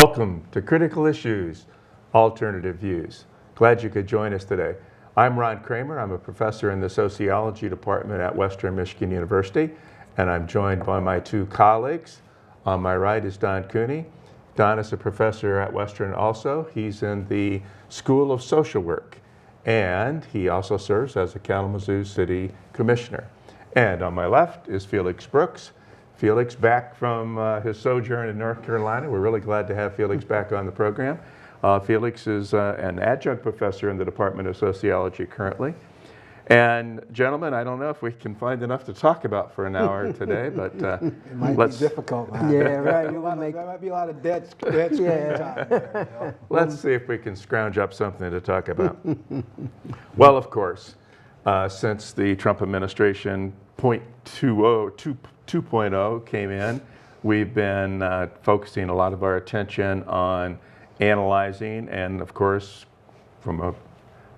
Welcome to Critical Issues, Alternative Views. Glad you could join us today. I'm Ron Kramer. I'm a professor in the sociology department at Western Michigan University, and I'm joined by my two colleagues. On my right is Don Cooney. Don is a professor at Western also. He's in the School of Social Work, and he also serves as a Kalamazoo City Commissioner. And on my left is Felix Brooks. Felix, back from his sojourn in North Carolina. We're really glad to have Felix back on the program. Felix is an adjunct professor in the Department of Sociology currently. And gentlemen, I don't know if we can find enough to talk about for an hour today, but it might be difficult. Yeah, right. There might be a lot of dead screen time there. You know? Let's see if we can scrounge up something to talk about. Well, of course, since the Trump administration 2.0 came in, we've been focusing a lot of our attention on analyzing and, of course, from an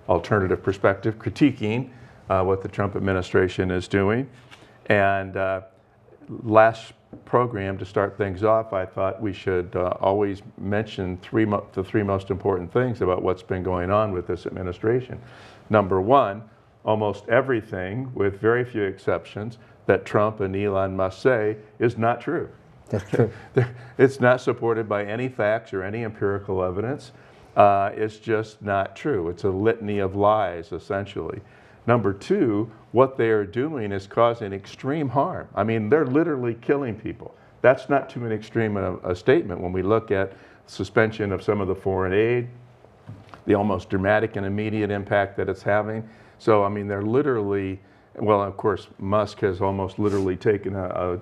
alternative perspective, critiquing what the Trump administration is doing. And last program, to start things off, I thought we should always mention the three most important things about what's been going on with this administration. Number one, almost everything, with very few exceptions, that Trump and Elon Musk say is not true. That's true. It's not supported by any facts or any empirical evidence. It's just not true. It's a litany of lies, essentially. Number two, what they are doing is causing extreme harm. I mean, they're literally killing people. That's not too extreme a statement when we look at suspension of some of the foreign aid, the almost dramatic and immediate impact that it's having. So, I mean, they're literally, well, of course, Musk has almost literally taken a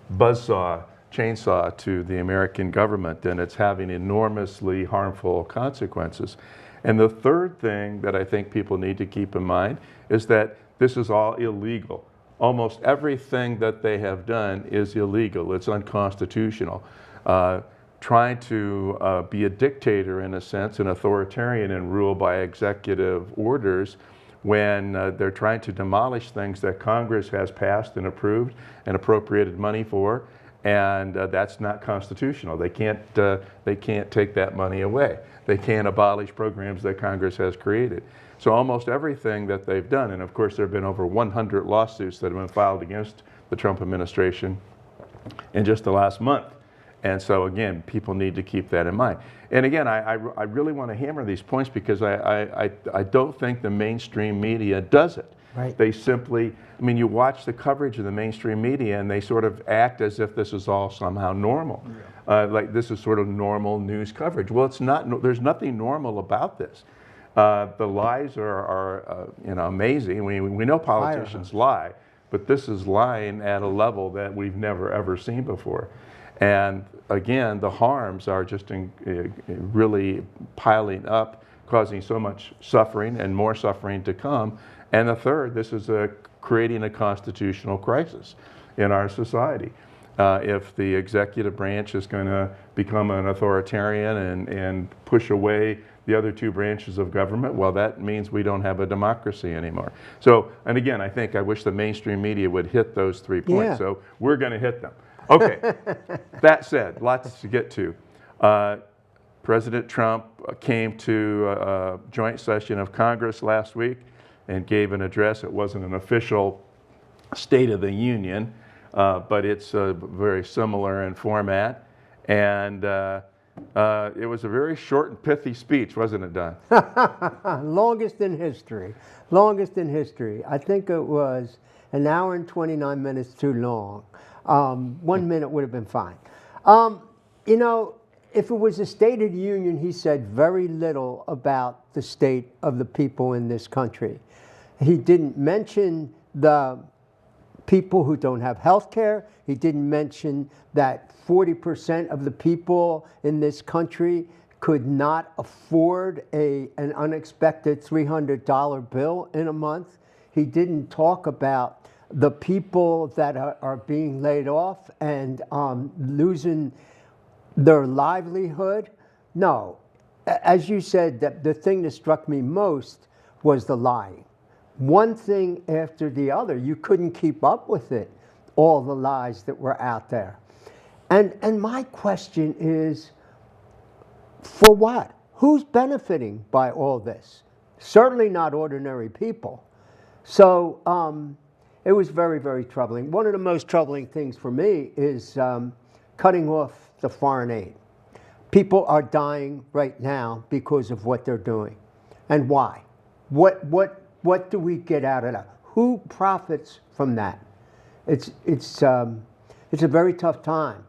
chainsaw to the American government, and it's having enormously harmful consequences. And the third thing that I think people need to keep in mind is that this is all illegal. Almost everything that they have done is illegal. It's unconstitutional. Trying to be a dictator, in a sense, an authoritarian and rule by executive orders, when they're trying to demolish things that Congress has passed and approved and appropriated money for, and that's not constitutional. They can't take that money away. They can't abolish programs that Congress has created. So almost everything that they've done, and of course there have been over 100 lawsuits that have been filed against the Trump administration in just the last month. And so again, people need to keep that in mind. And again, I really want to hammer these points because I don't think the mainstream media does it. Right. They simply, I mean, you watch the coverage of the mainstream media and they sort of act as if this is all somehow normal. Yeah. Like this is sort of normal news coverage. Well, it's not, there's nothing normal about this. The lies are amazing. We know politicians lie, but this is lying at a level that we've never ever seen before. And again, the harms are just really piling up, causing so much suffering and more suffering to come. And the third, this is creating a constitutional crisis in our society. If the executive branch is going to become an authoritarian and push away the other two branches of government, well, that means we don't have a democracy anymore. So, and again, I wish the mainstream media would hit those 3 points. Yeah. So we're going to hit them. Okay, that said, lots to get to. President Trump came to a joint session of Congress last week and gave an address. It wasn't an official State of the Union, but it's very similar in format. And it was a very short and pithy speech, wasn't it, Don? Longest in history. Longest in history. I think it was an hour and 29 minutes too long. 1 minute would have been fine. You know, if it was a State of the Union, he said very little about the state of the people in this country. He didn't mention the people who don't have health care. He didn't mention that 40% of the people in this country could not afford an unexpected $300 bill in a month. He didn't talk about the people that are being laid off and losing their livelihood. No, as you said, the thing that struck me most was the lying. One thing after the other, you couldn't keep up with it, all the lies that were out there. And my question is, For what? Who's benefiting by all this? Certainly not ordinary people. So it was very, very troubling. One of the most troubling things for me is cutting off the foreign aid. People are dying right now because of what they're doing. And why? What do we get out of that? Who profits from that? It's a very tough time.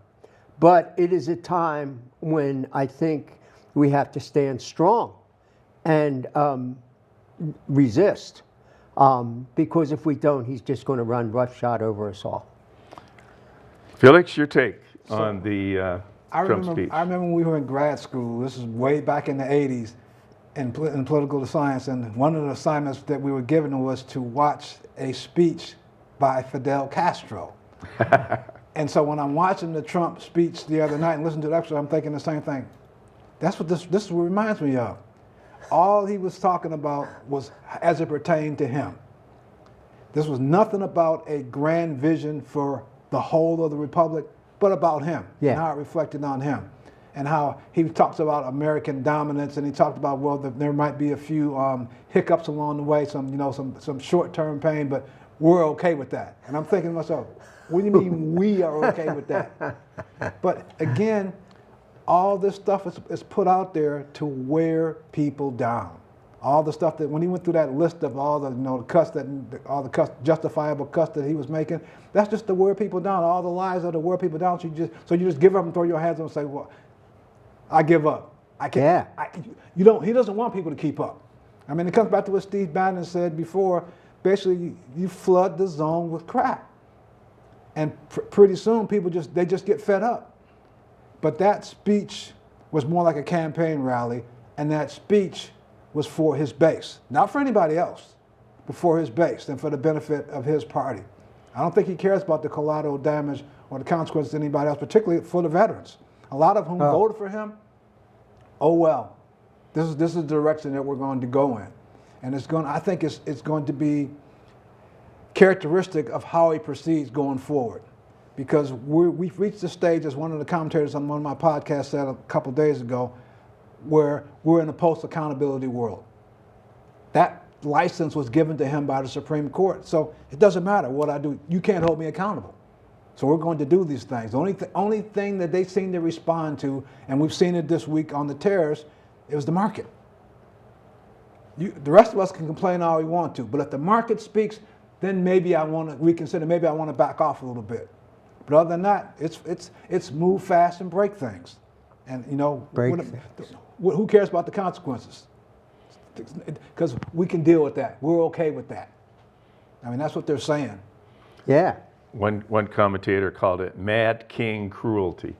But it is a time when I think we have to stand strong and resist. Because if we don't, he's just going to run roughshod over us all. Felix, your take on the Trump speech. I remember when we were in grad school, this is way back in the 80s, in political science, and one of the assignments that we were given was to watch a speech by Fidel Castro. And so when I'm watching the Trump speech the other night and listening to the episode, I'm thinking the same thing. That's what this is what it reminds me of. All he was talking about was as it pertained to him. This was nothing about a grand vision for the whole of the republic, but about him and how it reflected on him. And how he talks about American dominance, and he talked about, well, there might be a few hiccups along the way, some short-term pain, but we're okay with that. And I'm thinking to myself, what do you mean we are okay with that? But again, all this stuff is put out there to wear people down. All the stuff that when he went through that list of all the justifiable cuts that he was making, that's just to wear people down. All the lies are to wear people down. So you just give up and throw your hands up and say, well, I give up. I can't. Yeah. He doesn't want people to keep up. I mean, it comes back to what Steve Bannon said before. Basically, you flood the zone with crap, and pretty soon people just get fed up. But that speech was more like a campaign rally, and that speech was for his base, not for anybody else, but for his base and for the benefit of his party. I don't think he cares about the collateral damage or the consequences to anybody else, particularly for the veterans. A lot of whom voted for him. Oh well, this is the direction that we're going to go in, and I think it's going to be characteristic of how he proceeds going forward, because we've reached the stage, as one of the commentators on one of my podcasts said a couple of days ago, where we're in a post-accountability world. That license was given to him by the Supreme Court, so it doesn't matter what I do. You can't hold me accountable. So we're going to do these things. The only thing that they seem to respond to, and we've seen it this week on the tariffs, it was the market. The rest of us can complain all we want to, but if the market speaks, then maybe I want to reconsider, maybe I want to back off a little bit. But other than that, it's move fast and break things. And who cares about the consequences? Because we can deal with that. We're okay with that. I mean, that's what they're saying. Yeah. One commentator called it Mad King cruelty.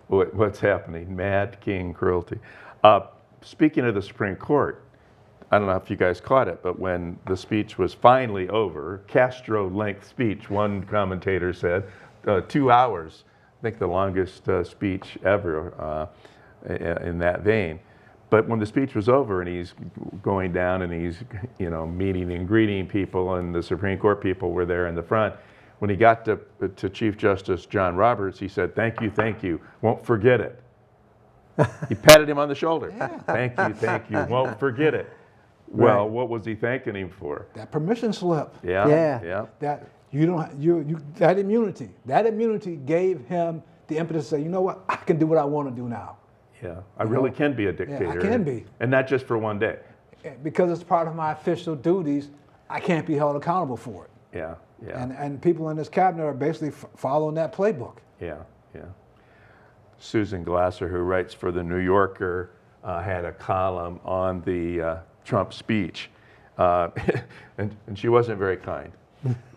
What's happening? Mad King cruelty. Speaking of the Supreme Court, I don't know if you guys caught it, but when the speech was finally over, Castro-length speech, one commentator said, 2 hours, I think the longest speech ever in that vein. But when the speech was over and he's going down and he's meeting and greeting people, and the Supreme Court people were there in the front, when he got to Chief Justice John Roberts, he said, thank you, won't forget it. He patted him on the shoulder. Yeah. Thank you, won't forget it. Well, right. What was he thanking him for? That permission slip. Yeah. That that immunity. That immunity gave him the impetus to say, you know what, I can do what I want to do now. Yeah, I really can be a dictator. Yeah, I can be. And not just for one day. Because it's part of my official duties, I can't be held accountable for it. Yeah. And people in this cabinet are basically following that playbook. Yeah. Susan Glasser, who writes for The New Yorker, had a column on the Trump speech, and she wasn't very kind.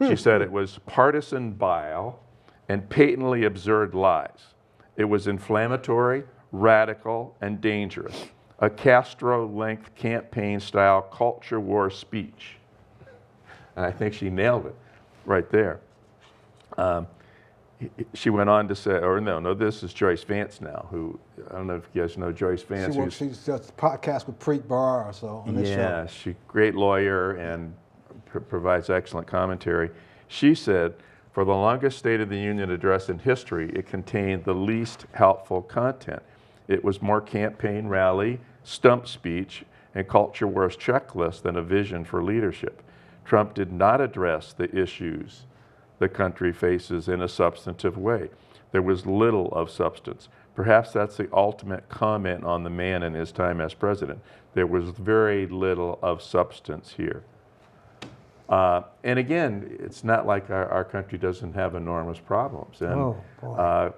She said it was partisan bile and patently absurd lies. It was inflammatory, radical, and dangerous. A Castro-length campaign-style culture war speech. And I think she nailed it right there. She went on to say, this is Joyce Vance now, who, I don't know if you guys know Joyce Vance. She does a podcast with Preet Bharara or so on this show. Yeah, she's a great lawyer and provides excellent commentary. She said, for the longest State of the Union address in history, it contained the least helpful content. It was more campaign rally, stump speech, and culture wars checklist than a vision for leadership. Trump did not address the issues the country faces in a substantive way. There was little of substance. Perhaps that's the ultimate comment on the man in his time as president. There was very little of substance here. And again, it's not like our country doesn't have enormous problems. And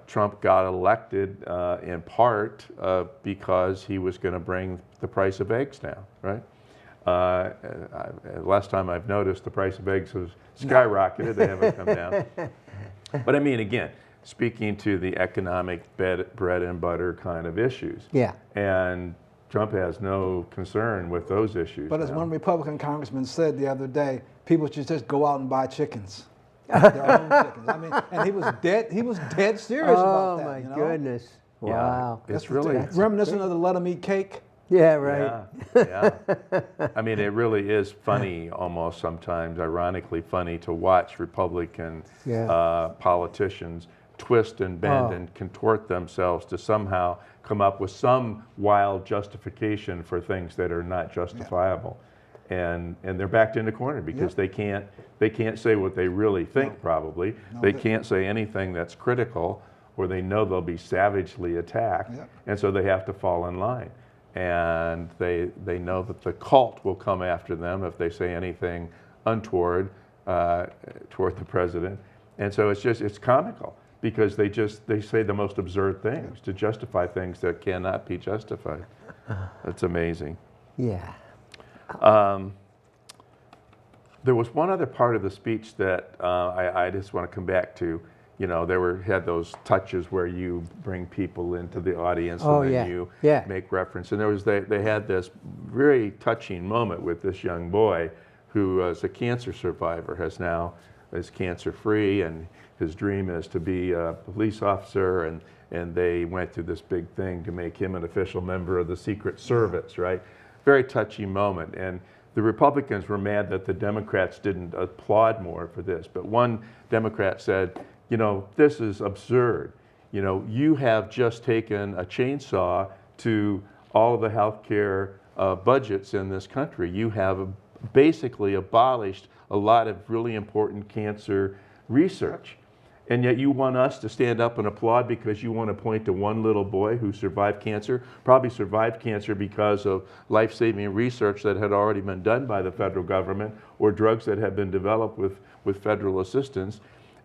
Trump got elected in part because he was going to bring the price of eggs down, right? Last time I've noticed, the price of eggs has skyrocketed. They haven't come down. But I mean, again, speaking to the economic bread and butter kind of issues. Yeah. And Trump has no concern with those issues. But as now. one Republican congressman said the other day, people should just go out and buy chickens. Their own chickens. I mean, and he was dead serious about that. Oh my you know? goodness. Wow. Yeah, it's really reminiscent of the let 'em eat cake. Yeah, right. Yeah. I mean, it really is funny, almost sometimes, ironically funny, to watch Republican politicians twist and bend and contort themselves to somehow come up with some wild justification for things that are not justifiable. And they're backed in the corner because they can't say what they really think, probably. They can't say anything that's critical, or they know they'll be savagely attacked, and so they have to fall in line. And they know that the cult will come after them if they say anything untoward toward the president. And so it's comical because they say the most absurd things to justify things that cannot be justified. That's amazing. Yeah. There was one other part of the speech that I just want to come back to. You know, had those touches where you bring people into the audience and then you make reference. And they had this very touching moment with this young boy who is a cancer survivor, is cancer free, and his dream is to be a police officer, and they went through this big thing to make him an official member of the Secret Service, right? Very touching moment. And the Republicans were mad that the Democrats didn't applaud more for this. But one Democrat said, you know, this is absurd. You know, you have just taken a chainsaw to all of the healthcare budgets in this country. You have basically abolished a lot of really important cancer research. And yet you want us to stand up and applaud because you want to point to one little boy who survived cancer, probably survived cancer because of life-saving research that had already been done by the federal government or drugs that had been developed with federal assistance.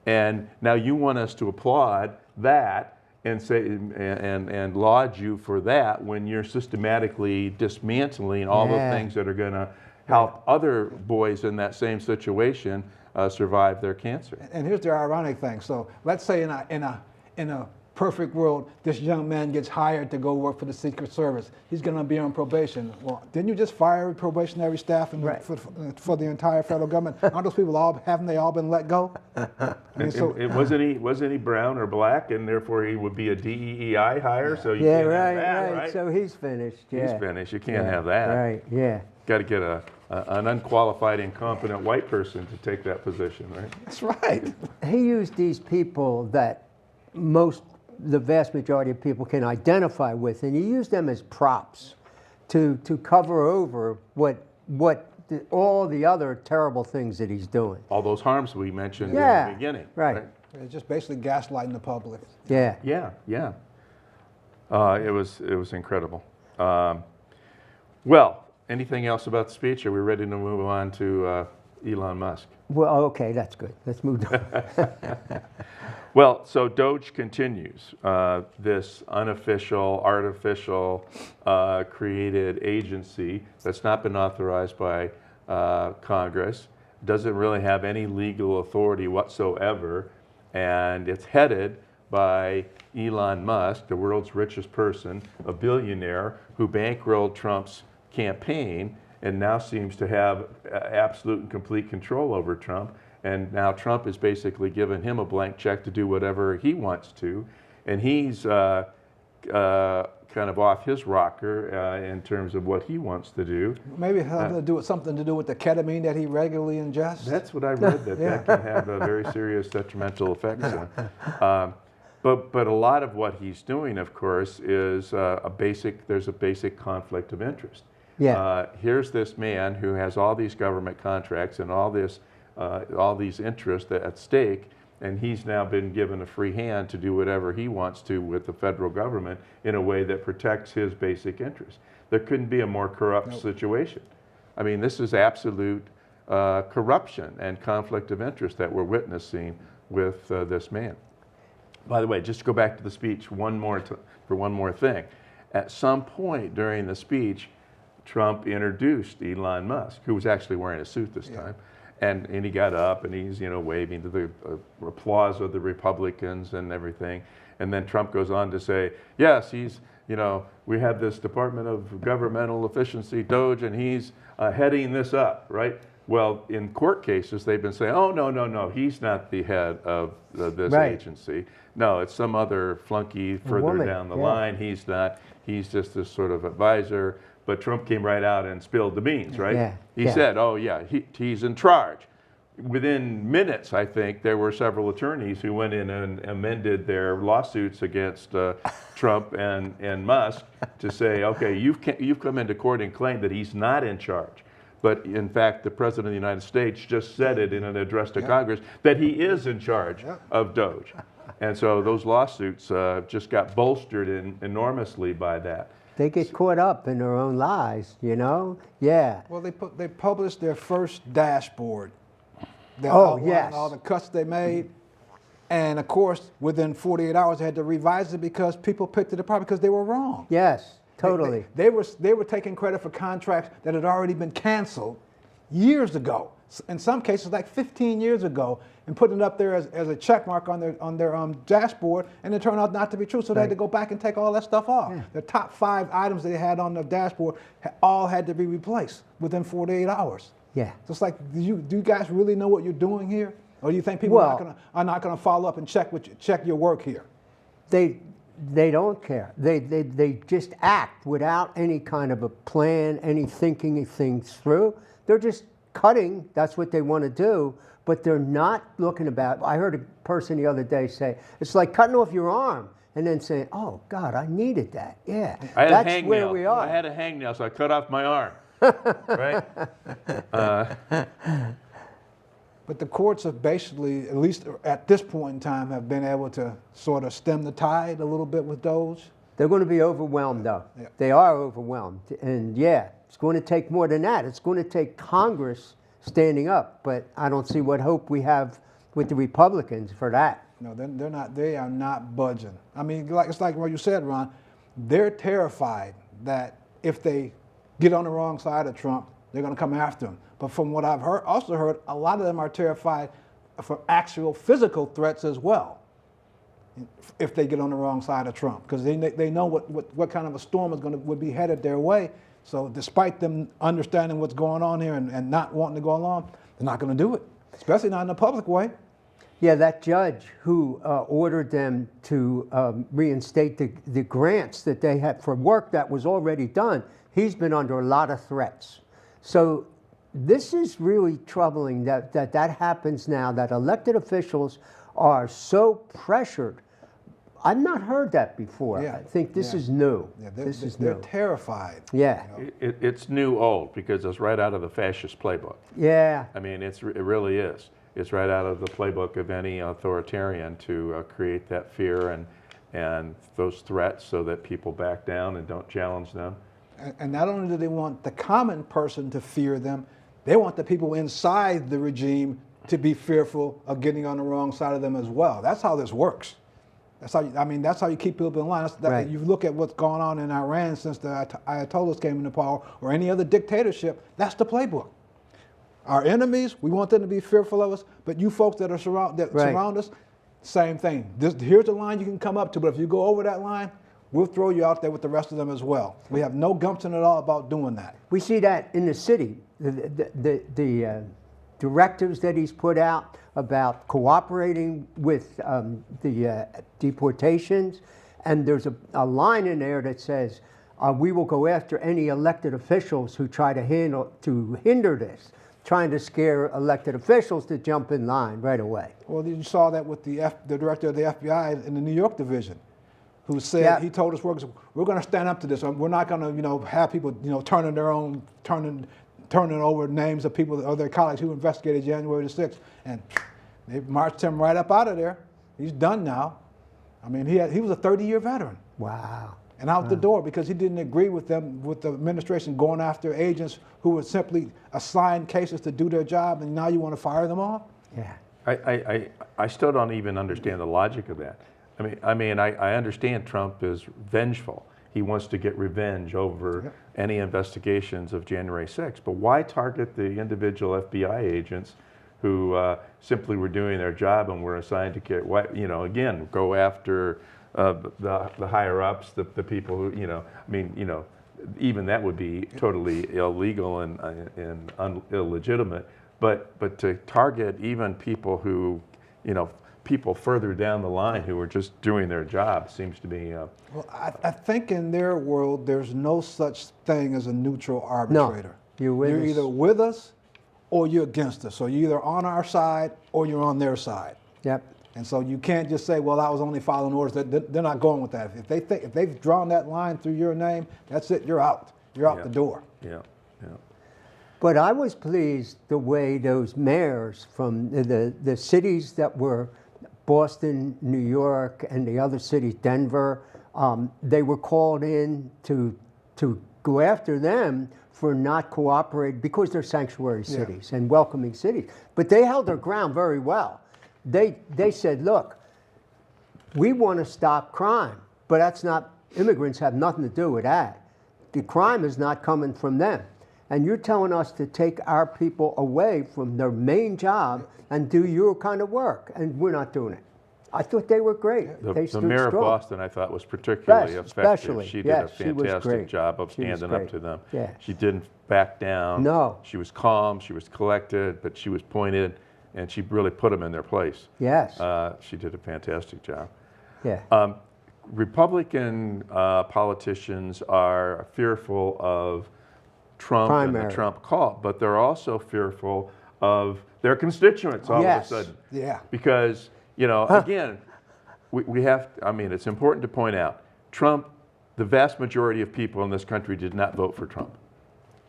And now you want us to applaud that and say and laud you for that when you're systematically dismantling all the things that are going to help other boys in that same situation survive their cancer. And here's the ironic thing. So let's say in a perfect world, this young man gets hired to go work for the Secret Service. He's going to be on probation. Well, didn't you just fire probationary staff for the entire federal government? Aren't those people haven't they all been let go? Wasn't he brown or black, and therefore he would be a DEI hire? So you can't have that, right? So he's finished. He's finished. You can't have that. Right. Yeah. Got to get an unqualified, incompetent white person to take that position, right? That's right. He used these people that the vast majority of people can identify with, and he used them as props to cover over all the other terrible things that he's doing. All those harms we mentioned in the beginning. Right. It's just basically gaslighting the public. Yeah. Yeah. It was incredible. Well, anything else about the speech? Are we ready to move on to Elon Musk? Well, okay, that's good. Let's move on. Well, so Doge continues. This unofficial, artificial, created agency that's not been authorized by Congress, doesn't really have any legal authority whatsoever, and it's headed by Elon Musk, the world's richest person, a billionaire who bankrolled Trump's campaign and now seems to have absolute and complete control over Trump. And now Trump is basically giving him a blank check to do whatever he wants to. And he's kind of off his rocker in terms of what he wants to do. Maybe it has something to do with the ketamine that he regularly ingests. That's what I read, that can have very serious detrimental effects. But a lot of what he's doing, of course, is there's a basic conflict of interest. Yeah. Here's this man who has all these government contracts and all these interests at stake, and he's now been given a free hand to do whatever he wants to with the federal government in a way that protects his basic interests. There couldn't be a more corrupt situation. I mean, this is absolute corruption and conflict of interest that we're witnessing with this man. By the way, just to go back to the speech for one more thing. At some point during the speech, Trump introduced Elon Musk, who was actually wearing a suit this time, and he got up and he's waving to the applause of the Republicans and everything, and then Trump goes on to say, yes, he's we have this Department of Governmental Efficiency, DOGE, and he's heading this up, right? Well, in court cases, they've been saying, oh, no, he's not the head of this agency. No, it's some other flunky further down the line. He's not. He's just this sort of advisor. But Trump came right out and spilled the beans, right? Yeah. He said, oh, yeah, he's in charge. Within minutes, I think, there were several attorneys who went in and amended their lawsuits against Trump and Musk to say, okay, you've come into court and claimed that he's not in charge. But in fact, the President of the United States just said it in an address to Congress that he is in charge of DOGE. And so those lawsuits just got bolstered enormously by that. They get caught up in their own lies, Yeah. Well, they published their first dashboard. That Oh, outlined yes. all the cuts they made. And of course, within 48 hours, they had to revise it because people picked it apart because they were wrong. Yes, totally. They were taking credit for contracts that had already been canceled years ago. In some cases, like 15 years ago, and putting it up there as a check mark on their dashboard, and it turned out not to be true. So they had to go back and take all that stuff off. Yeah. The top 5 items they had on the dashboard all had to be replaced within 48 hours. Yeah. So it's like, do you guys really know what you're doing here, or do you think people are not going to follow up and check your work here? They don't care. They just act without any kind of a plan, any thinking things through. They're just cutting. That's what they want to do, but they're not looking about. I heard a person the other day say, it's like cutting off your arm and then saying, oh God, I needed that. Yeah, that's where we are. I had a hangnail, so I cut off my arm. Right? But the courts have basically, at least at this point in time, have been able to sort of stem the tide a little bit with Doge. They're going to be overwhelmed, though. Yeah. They are overwhelmed. And yeah, it's going to take more than that. It's going to take Congress standing up. But I don't see what hope we have with the Republicans for that. No, they're not. They are not budging. I mean, it's like what you said, Ron. They're terrified that if they get on the wrong side of Trump, they're going to come after him. But from what I've also heard, a lot of them are terrified for actual physical threats as well, if they get on the wrong side of Trump, because they know what kind of a storm would be headed their way. So despite them understanding what's going on here and not wanting to go along, they're not going to do it, especially not in a public way. Yeah, that judge who ordered them to reinstate the grants that they had for work that was already done, he's been under a lot of threats. So this is really troubling that happens now, that elected officials are so pressured. I've not heard that before. Yeah. I think this is new. Yeah, They're terrified. Yeah. It's new old because it's right out of the fascist playbook. Yeah. I mean, it really is. It's right out of the playbook of any authoritarian to create that fear and those threats so that people back down and don't challenge them. And not only do they want the common person to fear them, they want the people inside the regime to be fearful of getting on the wrong side of them as well. That's how this works. That's how you keep people in line. Right. You look at what's gone on in Iran since the Ayatollahs came into power, or any other dictatorship. That's the playbook. Our enemies, we want them to be fearful of us, but you folks that surround us, same thing. Here's the line you can come up to, but if you go over that line, we'll throw you out there with the rest of them as well. We have no gumption at all about doing that. We see that in the city. The directives that he's put out about cooperating with the deportations, and there's a line in there that says, we will go after any elected officials who try to hinder this. trying to scare elected officials to jump in line right away. Well, you saw that with the director of the FBI in the New York division, who said Yeah. he told his workers, "We're going to stand up to this. We're not going to, have people, turning over names of people of their colleagues who investigated January the 6th." And they marched him right up out of there. He's done now. I mean, he was a 30-year veteran. Wow. And out the door because he didn't agree with them, with the administration going after agents who were simply assigned cases to do their job, and now you want to fire them all? Yeah. I still don't even understand the logic of that. I understand Trump is vengeful. He wants to get revenge over any investigations of January 6th. But why target the individual FBI agents who simply were doing their job and were assigned to get, again, go after the higher ups, the people who, even that would be totally illegal and illegitimate. But to target even people who, people further down the line who are just doing their job seems to be. Well, I think in their world, there's no such thing as a neutral arbitrator. No, you're either with us or you're against us. So you're either on our side or you're on their side. Yep. And so you can't just say, well, I was only following orders. They're not going with that. If they've drawn that line through your name, that's it. You're out. You're out the door. Yeah. But I was pleased the way those mayors from the cities that were Boston, New York, and the other cities, Denver, they were called in to go after them for not cooperating because they're sanctuary cities and welcoming cities. But they held their ground very well. They said, look, we want to stop crime, but that's not, immigrants have nothing to do with that. The crime is not coming from them. And you're telling us to take our people away from their main job and do your kind of work, and we're not doing it. I thought they were great. They The stood mayor of strong. Boston, I thought, was particularly Yes, effective. especially. She did Yes, a she was fantastic great. job of She was standing up great. to them. Yeah. She didn't back down. No. She was calm, she was collected, but she was pointed, and she really put them in their place. Yes. She did a fantastic job. Yeah. Republican politicians are fearful of Trump and Primary. the Trump call, but they're also fearful of their constituents all Yes. of a sudden. Yeah. Because, again, we have, it's important to point out, Trump, the vast majority of people in this country did not vote for Trump.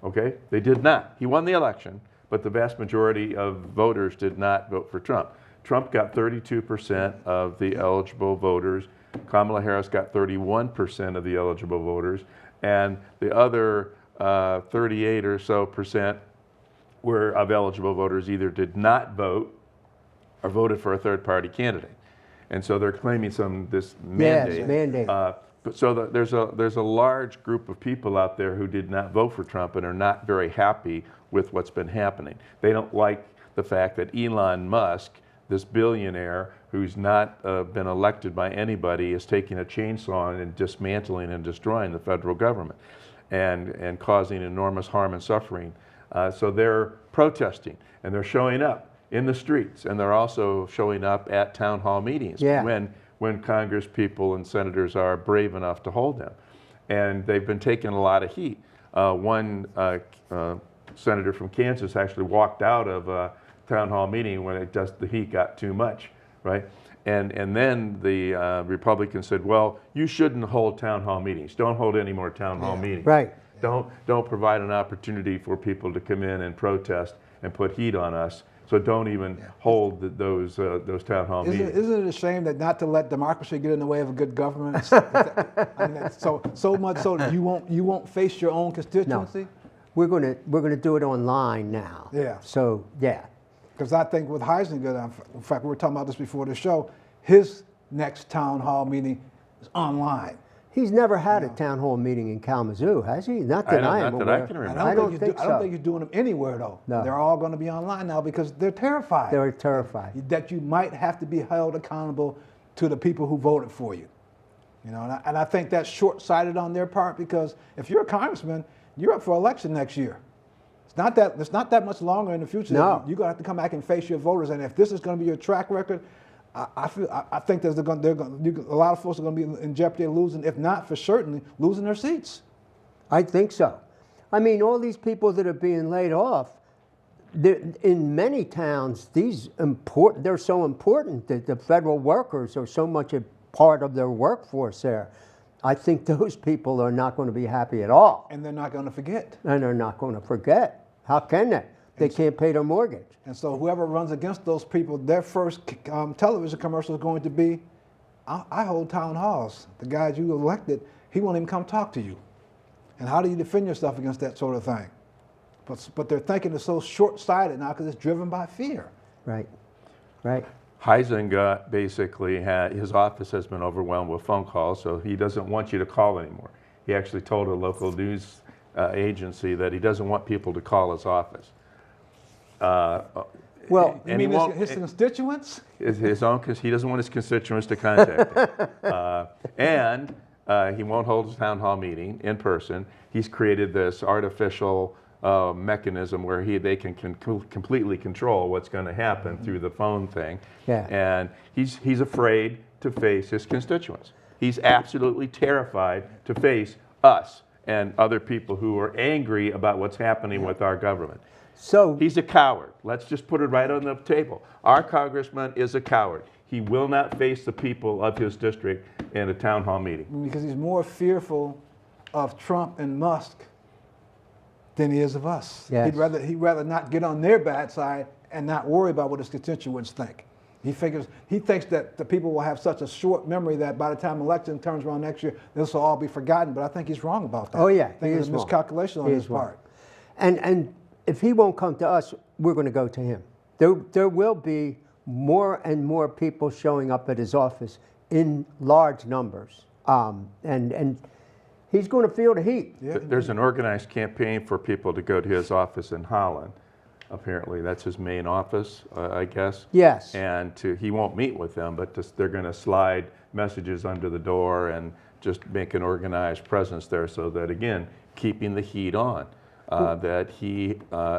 Okay? They did not. He won the election, but the vast majority of voters did not vote for Trump. Trump got 32% of the eligible voters. Kamala Harris got 31% of the eligible voters. And the other 38 or so percent of eligible voters either did not vote or voted for a third-party candidate. And so they're claiming this mandate. Yes, mandate. There's a large group of people out there who did not vote for Trump and are not very happy with what's been happening. They don't like the fact that Elon Musk, this billionaire who's not been elected by anybody, is taking a chainsaw and dismantling and destroying the federal government and causing enormous harm and suffering. So they're protesting and they're showing up in the streets, and they're also showing up at town hall meetings when Congress people and senators are brave enough to hold them. And they've been taking a lot of heat. One senator from Kansas actually walked out of a town hall meeting when the heat got too much, right? And then the Republicans said, well, you shouldn't hold town hall meetings. Don't hold any more town hall meetings. Right. Don't provide an opportunity for people to come in and protest and put heat on us. So don't even hold those town hall meetings. Isn't it a shame that not to let democracy get in the way of a good government? So much so that you won't face your own constituency. No. We're gonna do it online now. Yeah. So yeah. Because I think with Heisinger, in fact, we were talking about this before the show, his next town hall meeting is online. He's never had a town hall meeting in Kalamazoo, has he? Not that I am not that aware. I can remember. I don't think so. he's doing them anywhere though. No. They're all going to be online now because they're terrified. They're terrified. That you might have to be held accountable to the people who voted for you. And I think that's short-sighted on their part because if you're a congressman, you're up for election next year. It's not that much longer in the future. No. You're going to have to come back and face your voters. And if this is going to be your track record, I think a lot of folks are going to be in jeopardy of losing, if not for certainly, losing their seats. I think so. I mean, all these people that are being laid off, in many towns, they're so important that the federal workers are so much a part of their workforce there. I think those people are not going to be happy at all. And they're not going to forget. And they're not going to forget. How can they? They can't pay their mortgage. And so whoever runs against those people, their first television commercial is going to be, I hold town halls. The guy you elected, he won't even come talk to you. And how do you defend yourself against that sort of thing? But their thinking is so short-sighted now because it's driven by fear. Right, right. Huizenga basically his office has been overwhelmed with phone calls, so he doesn't want you to call anymore. He actually told a local news agency that he doesn't want people to call his office. Well, you mean his constituents? His own, because he doesn't want his constituents to contact him. And he won't hold his town hall meeting in person. He's created this artificial mechanism where they can completely control what's going to happen through the phone thing. Yeah. And he's afraid to face his constituents. He's absolutely terrified to face us and other people who are angry about what's happening with our government. So He's a coward. Let's just put it right on the table. Our congressman is a coward. He will not face the people of his district in a town hall meeting. Because he's more fearful of Trump and Musk than he is of us. Yes. He'd rather not get on their bad side and not worry about what his constituents think. He thinks that the people will have such a short memory that by the time election turns around next year, this will all be forgotten. But I think he's wrong about that. Oh yeah, I think it's a miscalculation on his part. And if he won't come to us, we're going to go to him. There will be more and more people showing up at his office in large numbers, and he's going to feel the heat. Yeah. There's an organized campaign for people to go to his office in Holland. Apparently, that's his main office, I guess. Yes. And he won't meet with them, but they're going to slide messages under the door and just make an organized presence there so that, again, keeping the heat on. That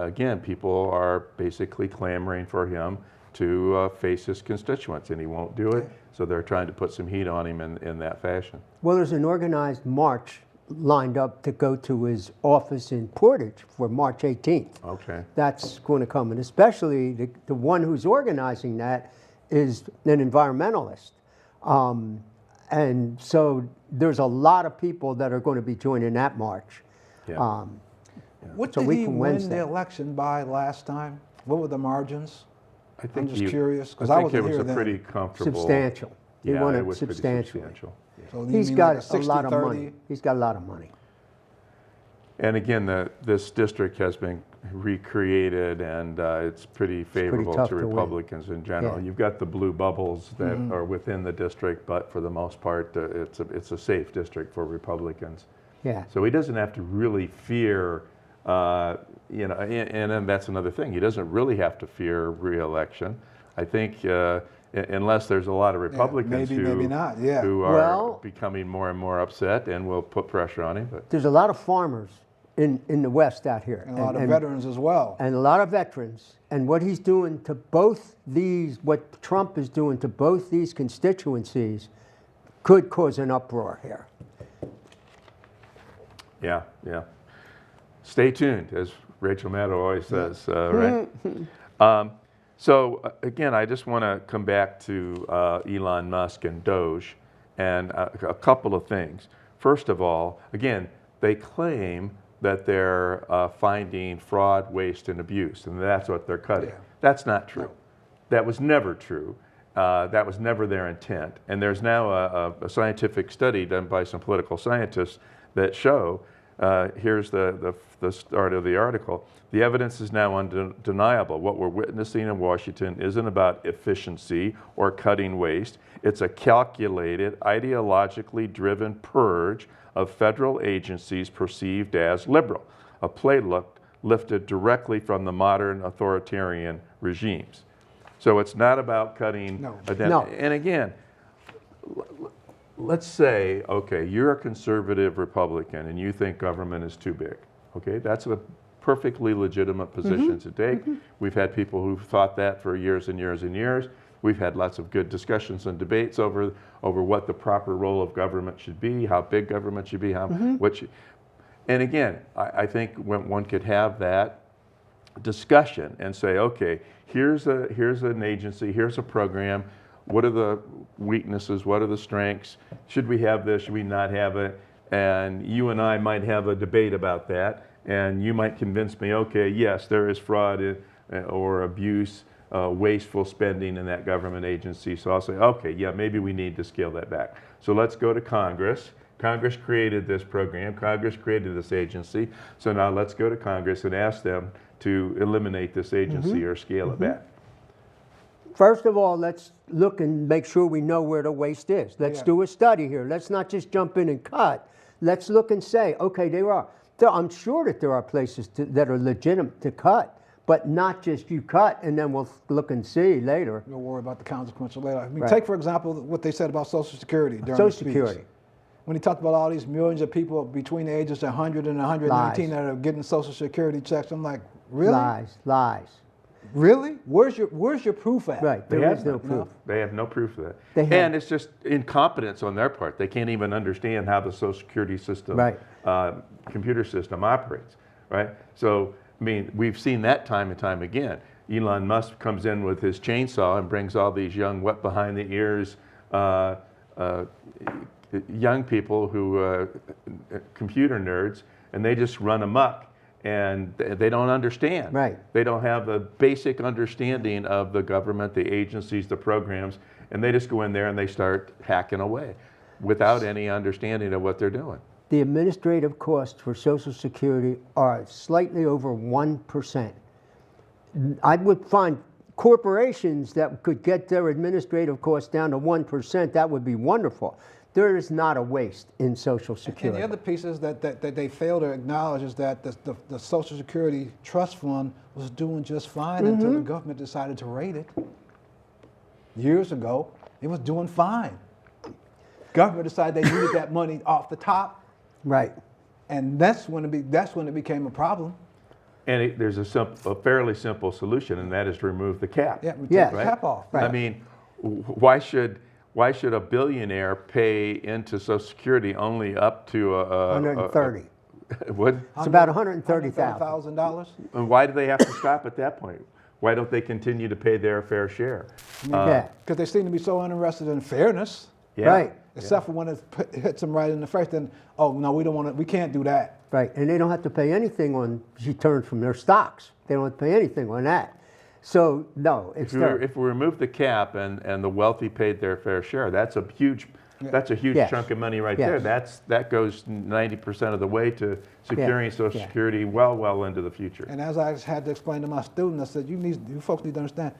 again, people are basically clamoring for him to face his constituents, and he won't do it. So they're trying to put some heat on him in that fashion. Well, there's an organized march lined up to go to his office in Portage for March 18th. Okay. That's going to come, and especially the one who's organizing that is an environmentalist. And so there's a lot of people that are going to be joining that march. Yeah. What So did we he can win Wednesday. the election by last time? What were the margins? I think I'm just curious, 'cause I I think it wasn't was here a then. pretty comfortable. Substantial. He Yeah, won it it was pretty substantially. substantial. So you He's mean got like a lot of 60-30? money. He's got a lot of money. And again, this district has been recreated, and it's pretty favorable tough to to win. Republicans in general. Yeah. You've got the blue bubbles that are within the district, but for the most part, it's a safe district for Republicans. Yeah. So he doesn't have to really fear, and that's another thing. He doesn't really have to fear re-election. I think unless there's a lot of Republicans maybe not, yeah. who are Well- becoming more and more upset and will put pressure on him. But There's a lot of farmers in the West out here. And a lot of veterans as well. And a lot of veterans. And what he's doing to both these, what Trump is doing to both these constituencies could cause an uproar here. yeah. Stay tuned, as Rachel Maddow always says, right? So again, I just want to come back to Elon Musk and Doge and a couple of things. First of all, again, they claim that they're finding fraud, waste, and abuse, and that's what they're cutting. Yeah. That's not true. That was never true. That was never their intent. And there's now a scientific study done by some political scientists that show, here's the start of the article, the evidence is now undeniable. What we're witnessing in Washington isn't about efficiency or cutting waste. It's a calculated, ideologically driven purge of federal agencies perceived as liberal, a playbook lifted directly from the modern authoritarian regimes. So it's not about cutting. No. No. And again, let's say, okay, you're a conservative Republican and you think government is too big. Okay, that's a perfectly legitimate position to take. We've had people who've thought that for years and years and years. We've had lots of good discussions and debates over what the proper role of government should be, how big government should be, and again, I think when one could have that discussion and say, okay, here's an agency, here's a program. What are the weaknesses? What are the strengths? Should we have this? Should we not have it? And you and I might have a debate about that. And you might convince me, okay, yes, there is fraud or abuse, wasteful spending in that government agency. So I'll say, okay, yeah, maybe we need to scale that back. So let's go to Congress. Congress created this program. Congress created this agency. So now let's go to Congress and ask them to eliminate this agency or scale it back. First of all, let's look and make sure we know where the waste is. Let's do a study here. Let's not just jump in and cut. Let's look and say, okay, I'm sure that there are places that are legitimate to cut, but not just you cut and then we'll look and see later. We'll worry about the consequential later. I mean, take, for example, what they said about Social Security during Social the speech. Security. When he talked about all these millions of people between the ages of 100 and 119 that are getting Social Security checks, I'm like, really? Lies. Really? Where's your proof at? Right, there is no proof. They have no proof of that. And it's just incompetence on their part. They can't even understand how the Social Security system, computer system operates, right? So, I mean, we've seen that time and time again. Elon Musk comes in with his chainsaw and brings all these young, wet behind the ears, young people who, computer nerds, and they just run amok. And they don't understand. Right. They don't have the basic understanding of the government, the agencies, the programs, and they just go in there and they start hacking away without any understanding of what they're doing. The administrative costs for Social Security are slightly over 1%. I would find corporations that could get their administrative costs down to 1%, that would be wonderful. There is not a waste in Social Security. And the other pieces that they fail to acknowledge is that the Social Security Trust Fund was doing just fine until the government decided to raid it. Years ago, it was doing fine. Government decided they needed that money off the top. Right. And that's when it became a problem. And there's a fairly simple solution, and that is to remove the cap. Yeah, we take the cap off. Right. I mean, why should a billionaire pay into Social Security only up to 130? What? It's about $130,000. $130,000. And why do they have to stop at that point? Why don't they continue to pay their fair share? Because they seem to be so interested in fairness. Yeah. Right. Except for when it hits them right in the face, then, oh, no, we can't do that. Right, and they don't have to pay anything on returns from their stocks. They don't have to pay anything on that. So, no, it's if we remove the cap and the wealthy paid their fair share, that's a huge chunk of money right there. That goes 90% of the way to securing Social Security well into the future. And as I had to explain to my students, I said, you folks need to understand,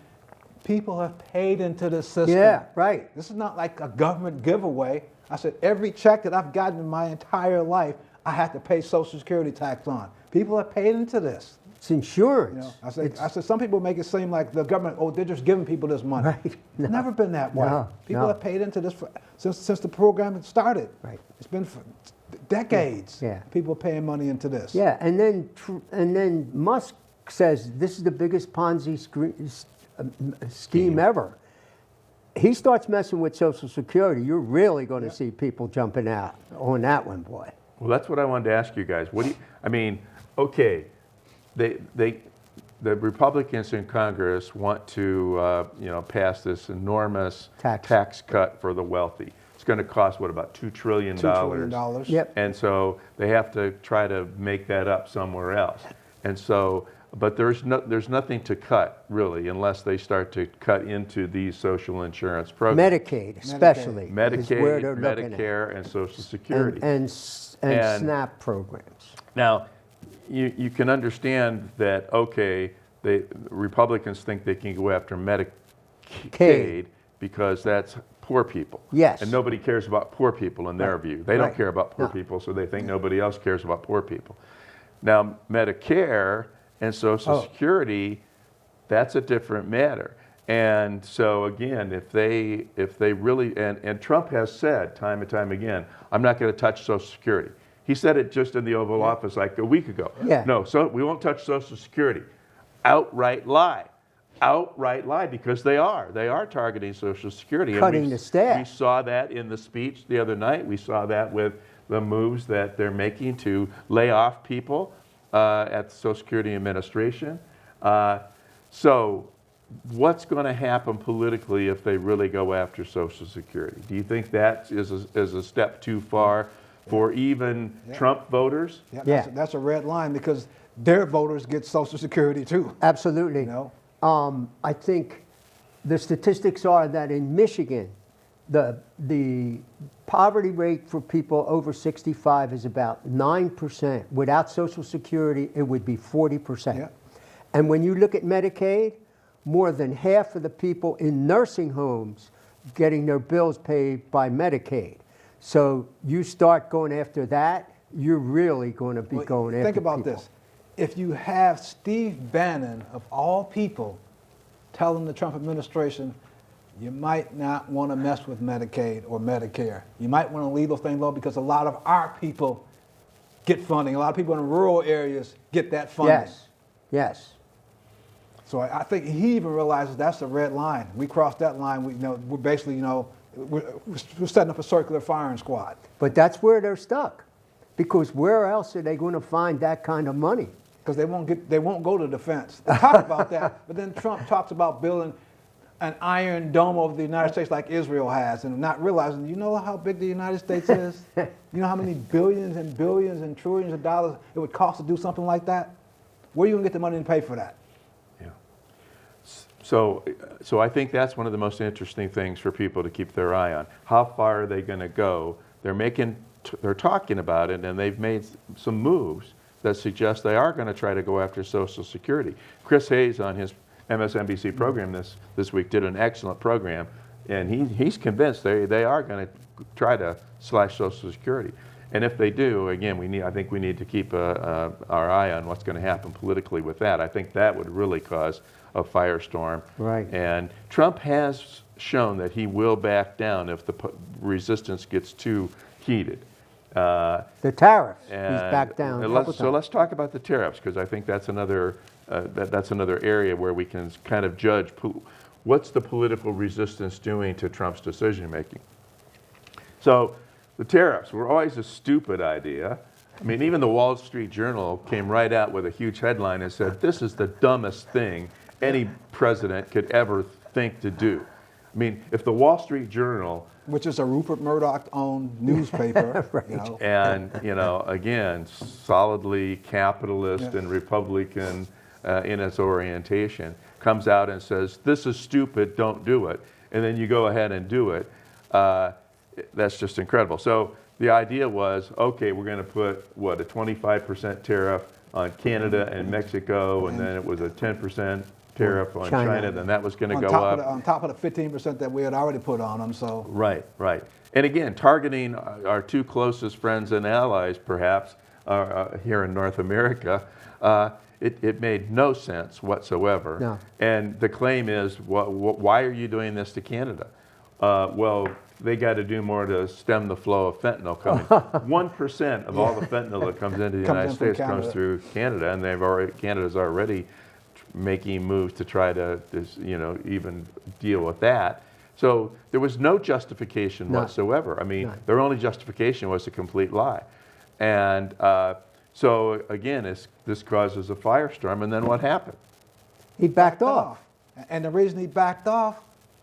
people have paid into the system. Yeah, right. This is not like a government giveaway. I said, every check that I've gotten in my entire life, I have to pay Social Security tax on. People have paid into this. It's insurance. I said, some people make it seem like the government, they're just giving people this money. Right. No. Never been that way. No, People have paid into this since the program started. Right. It's been for decades. Yeah. People paying money into this. Yeah, and then Musk says this is the biggest Ponzi scheme ever. He starts messing with Social Security, you're really going to see people jumping out on that one, boy. Well, that's what I wanted to ask you guys. Okay, the Republicans in Congress want to pass this enormous tax cut for the wealthy. It's going to cost about $2 trillion. $2 trillion. Yep. And so they have to try to make that up somewhere else. And so, but there's nothing to cut really unless they start to cut into these social insurance programs. Medicaid, especially. Medicaid, is where they're looking Medicare, and Social Security. And SNAP programs. Now, you can understand that, okay, the Republicans think they can go after Medicaid because that's poor people. Yes. And nobody cares about poor people in their view. They don't care about poor people, so they think nobody else cares about poor people. Now, Medicare and Social Security, that's a different matter. And so again, if they really, and Trump has said time and time again, I'm not going to touch Social Security. He said it just in the Oval Office like a week ago. Yeah. No, so we won't touch Social Security. Outright lie. Outright lie, because they are targeting Social Security. Cutting the staff. We saw that in the speech the other night. We saw that with the moves that they're making to lay off people at the Social Security Administration. So what's going to happen politically if they really go after Social Security? Do you think that is a step too far for even Trump voters? Yeah, that's a red line because their voters get Social Security too. Absolutely. You know? I think the statistics are that in Michigan, the poverty rate for people over 65 is about 9%. Without Social Security, it would be 40%. Yeah. And when you look at Medicaid, more than half of the people in nursing homes getting their bills paid by Medicaid. So you start going after that, you're really going to be going after Think about people. this. If you have Steve Bannon, of all people, telling the Trump administration, you might not want to mess with Medicaid or Medicare. You might want to leave those things low because a lot of our people get funding. A lot of people in rural areas get that funding. Yes, yes. So I think he even realizes that's a red line. We crossed that line. We're basically, we're setting up a circular firing squad. But that's where they're stuck. Because where else are they going to find that kind of money? Because they won't go to defense. They talk about that, but then Trump talks about building an iron dome over the United States like Israel has, and not realizing, you know how big the United States is? You know how many billions and billions and trillions of dollars it would cost to do something like that? Where are you going to get the money to pay for that? Yeah. So I think that's one of the most interesting things for people to keep their eye on. How far are they going to go? They're talking about it, and they've made some moves that suggest they are going to try to go after Social Security. Chris Hayes on his MSNBC program this week did an excellent program, and he's convinced they are going to try to slash Social Security. And if they do, again, I think we need to keep our eye on what's going to happen politically with that. I think that would really cause a firestorm. Right. And Trump has shown that he will back down if the resistance gets too heated. The tariffs, he's backed down. So let's talk about the tariffs, because I think that's another area where we can kind of judge what's the political resistance doing to Trump's decision making. So the tariffs were always a stupid idea. I mean, even the Wall Street Journal came right out with a huge headline and said, this is the dumbest thing any president could ever think to do. I mean, if the Wall Street Journal, which is a Rupert Murdoch-owned newspaper, Right. And again, solidly capitalist and Republican in its orientation, comes out and says, this is stupid, don't do it, and then you go ahead and do it, that's just incredible. So the idea was, okay, we're going to put, a 25% tariff on Canada and Mexico, and then it was a 10% tariff on China, then that was going to go up. On top of the 15% that we had already put on them. So Right. And again, targeting our two closest friends and allies, perhaps, here in North America, it made no sense whatsoever. No. And the claim is, why are you doing this to Canada? Well, they got to do more to stem the flow of fentanyl coming. 1% of all the fentanyl that comes into the United States comes through Canada, and Canada's already making moves to try to even deal with that. So there was no justification whatsoever. I mean, their only justification was a complete lie. And so again, this causes a firestorm, and then what happened? He backed off. And the reason he backed off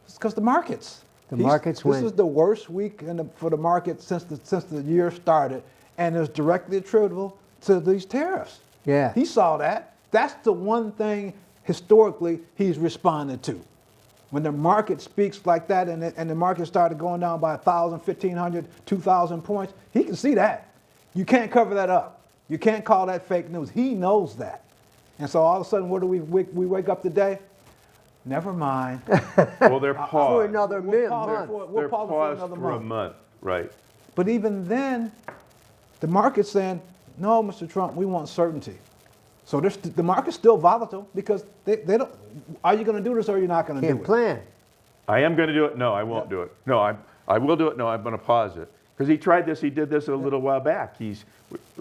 is because the markets. The markets went. This is the worst week for the market since the year started, and it's directly attributable to these tariffs. Yeah. He saw that. That's the one thing historically he's responded to. When the market speaks like that, and the market started going down by 1,000, 1,500, 2,000 points, he can see that. You can't cover that up. You can't call that fake news. He knows that. And so all of a sudden, what do we wake up today? Never mind. Well, they're paused. For another They're month. paused for a month, right? But even then, the market's saying, no, Mr. Trump, we want certainty. So the market's still volatile because they don't. Are you going to do this or are you not going to do it? Can't plan. I am going to do it. No, I won't do it. No, I will do it. No, I'm going to pause it. Because he tried this. He did this a little while back. He's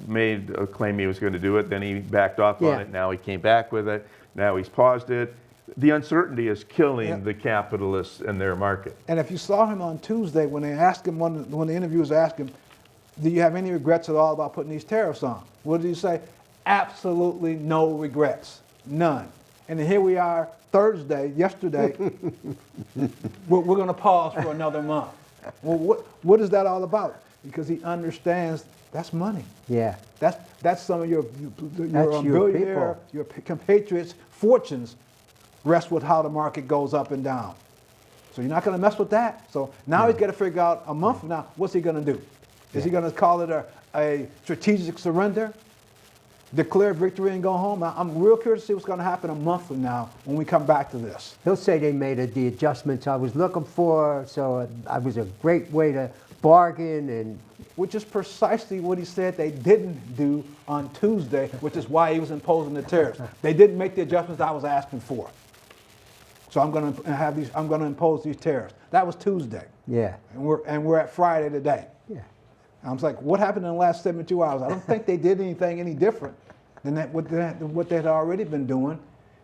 made a claim he was going to do it. Then he backed off on it. Now he came back with it. Now he's paused it. The uncertainty is killing the capitalists and their market. And if you saw him on Tuesday when they asked him, when the interviewers asked him, do you have any regrets at all about putting these tariffs on? What did he say? Absolutely no regrets. None. And then here we are Thursday, yesterday, we're going to pause for another month. Well, what is that all about? Because he understands that's money. Yeah. That's some of your billionaire, people. your compatriots' fortunes rest with how the market goes up and down. So you're not going to mess with that. So now he's got to figure out a month from now, what's he going to do? Is he going to call it a strategic surrender, declare victory and go home? I'm real curious to see what's going to happen a month from now when we come back to this. He'll say they made the adjustments I was looking for, so I was a great way to bargain and. Which is precisely what he said they didn't do on Tuesday, which is why he was imposing the tariffs. They didn't make the adjustments I was asking for. So I'm going to impose these tariffs. That was Tuesday. Yeah. And we're at Friday today. Yeah. I was like, what happened in the last 72 hours? I don't think they did anything any different than what they had already been doing.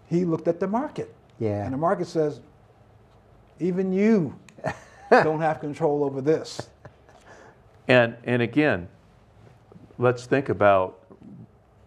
He looked at the market. Yeah. And the market says, even you don't have control over this. And again, let's think about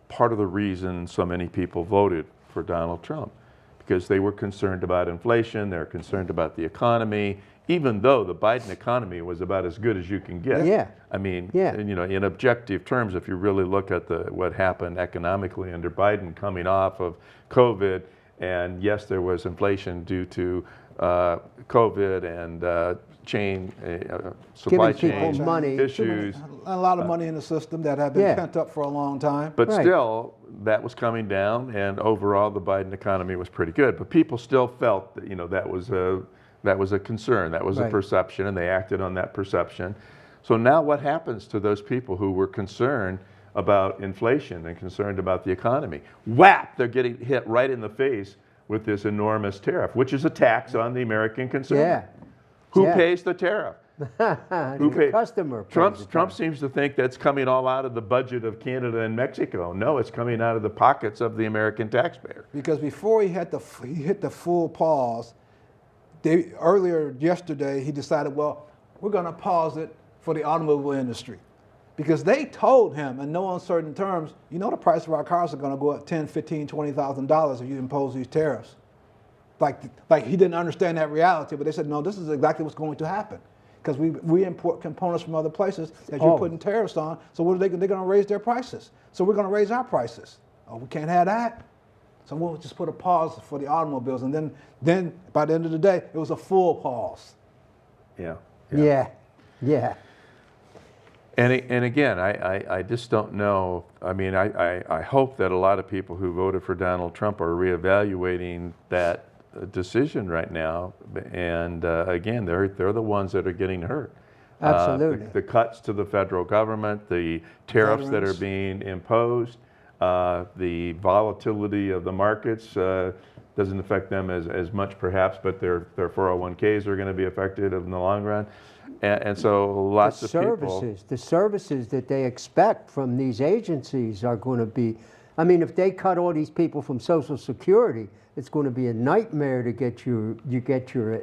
part of the reason so many people voted for Donald Trump, because they were concerned about inflation, they're concerned about the economy, even though the Biden economy was about as good as you can get. Yeah. I mean, Yeah. in objective terms, if you really look at what happened economically under Biden coming off of COVID, and yes, there was inflation due to COVID and supply Giving people chain money. issues. A lot of money in the system that had been Yeah. pent up for a long time. But Right. still, that was coming down, and overall, the Biden economy was pretty good. But people still felt that that was a concern, that was a Right. perception, and they acted on that perception. So now, what happens to those people who were concerned about inflation and concerned about the economy? Whap! They're getting hit right in the face with this enormous tariff, which is a tax on the American consumer. Yeah. Who Yeah. pays the tariff? Who The pays? customer. pays Trump the seems to think that's coming all out of the budget of Canada and Mexico. No, it's coming out of the pockets of the American taxpayer. Because before he hit the full pause, earlier yesterday he decided, well, we're going to pause it for the automobile industry. Because they told him in no uncertain terms, the price of our cars are going to go up $10,000, $15,000, $20,000 if you impose these tariffs. Like he didn't understand that reality, but they said, no, this is exactly what's going to happen. Because we import components from other places that you're putting tariffs on, so what are they're going to raise their prices. So we're going to raise our prices. Oh, we can't have that. So we'll just put a pause for the automobiles. And then by the end of the day, it was a full pause. Yeah. Yeah. Yeah. And again, I just don't know. I mean, I hope that a lot of people who voted for Donald Trump are reevaluating that decision right now. And again, they're the ones that are getting hurt. Absolutely. The cuts to the federal government, the tariffs that are being imposed, the volatility of the markets doesn't affect them as much perhaps, but their 401ks are going to be affected in the long run. And so lots of people. The services that they expect from these agencies are going to be, I mean, if they cut all these people from Social Security, it's going to be a nightmare to get your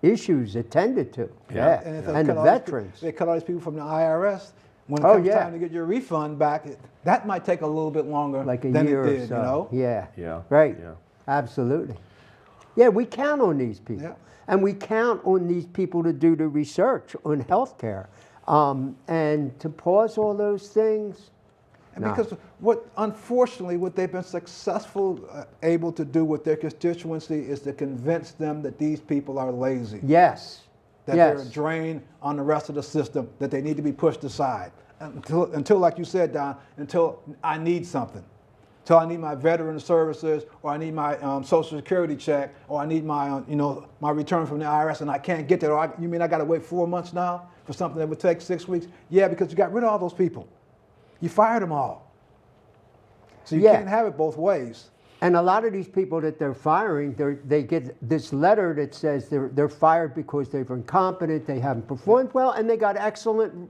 issues attended to. Yeah. And, if And the cut all these veterans. they cut all these people from the IRS. When it comes yeah. time to get your refund back, that might take a little bit longer Like a than year it did, or so. Yeah. Yeah. Right. Yeah. Absolutely. Yeah, we count on these people. Yeah. And we count on these people to do the research on healthcare. And to pause all those things. And No. because unfortunately, what they've been able to do with their constituency is to convince them that these people are lazy. Yes. That yes. they're a drain on the rest of the system, that they need to be pushed aside. Until like you said, Don, until I need something. Until I need my veteran services, or I need my Social Security check, or I need my, my return from the IRS, and I can't get that. You mean I got to wait 4 months now for something that would take 6 weeks? Yeah, because you got rid of all those people. You fired them all. So you can't have it both ways. And a lot of these people that they're firing, they get this letter that says they're fired because they're incompetent, they haven't performed well, and they got excellent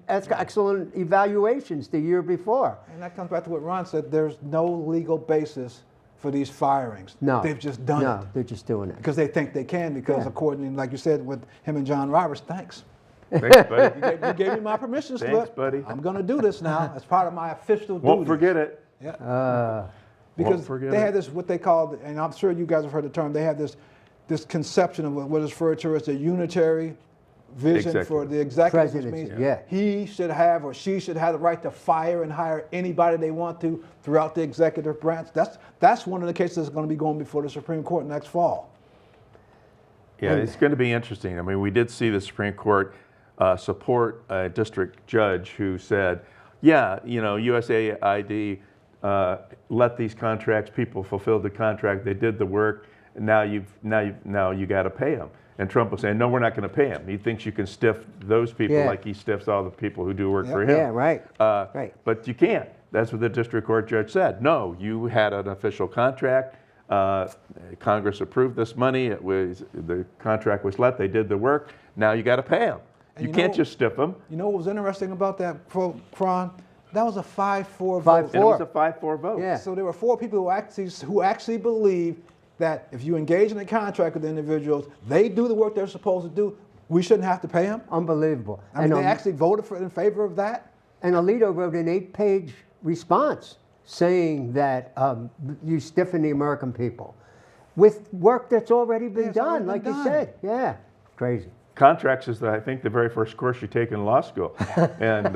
evaluations the year before. And that comes back to what Ron said. There's no legal basis for these firings. No. They've just done No, it. they're just doing it. Because they think they can, because Yeah. according, like you said, with him and John Roberts, thanks. Thanks, buddy. You gave me my permission slip. Thanks, buddy. I'm going to do this now as part of my official duty. Won't forget it. Yeah. Because forget they it. had this, what they called, and I'm sure you guys have heard the term, they had this conception of what is referred to as the unitary vision for Executive. the executive, which Presidency, means yeah. he should have or she should have the right to fire and hire anybody they want to throughout the executive branch. That's one of the cases that's going to be going before the Supreme Court next fall. Yeah, it's going to be interesting. I mean, we did see the Supreme Court support a district judge who said, yeah, USAID let these contracts, people fulfilled the contract, they did the work, and now you got to pay them. And Trump was saying, no, we're not going to pay them. He thinks you can stiff those people Yeah. like he stiffs all the people who do work Yep. for him. Yeah, right. Right. But you can't. That's what the district court judge said. No, you had an official contract. Congress approved this money. The contract was let. They did the work. Now you got to pay them. And You can't just stiff them. You know what was interesting about that, Kron? That was a 5-4 vote. 5-4. And it was a 5-4 vote. Yeah. So there were 4 people who actually believed that if you engage in a contract with individuals, they do the work they're supposed to do. We shouldn't have to pay them. Unbelievable. I mean, they actually voted in favor of that. And Alito wrote an 8-page response saying that you stiffen the American people with work that's already been it's already done, been like done. you said. Yeah, crazy. Contracts is, I think, the very first course you take in law school. And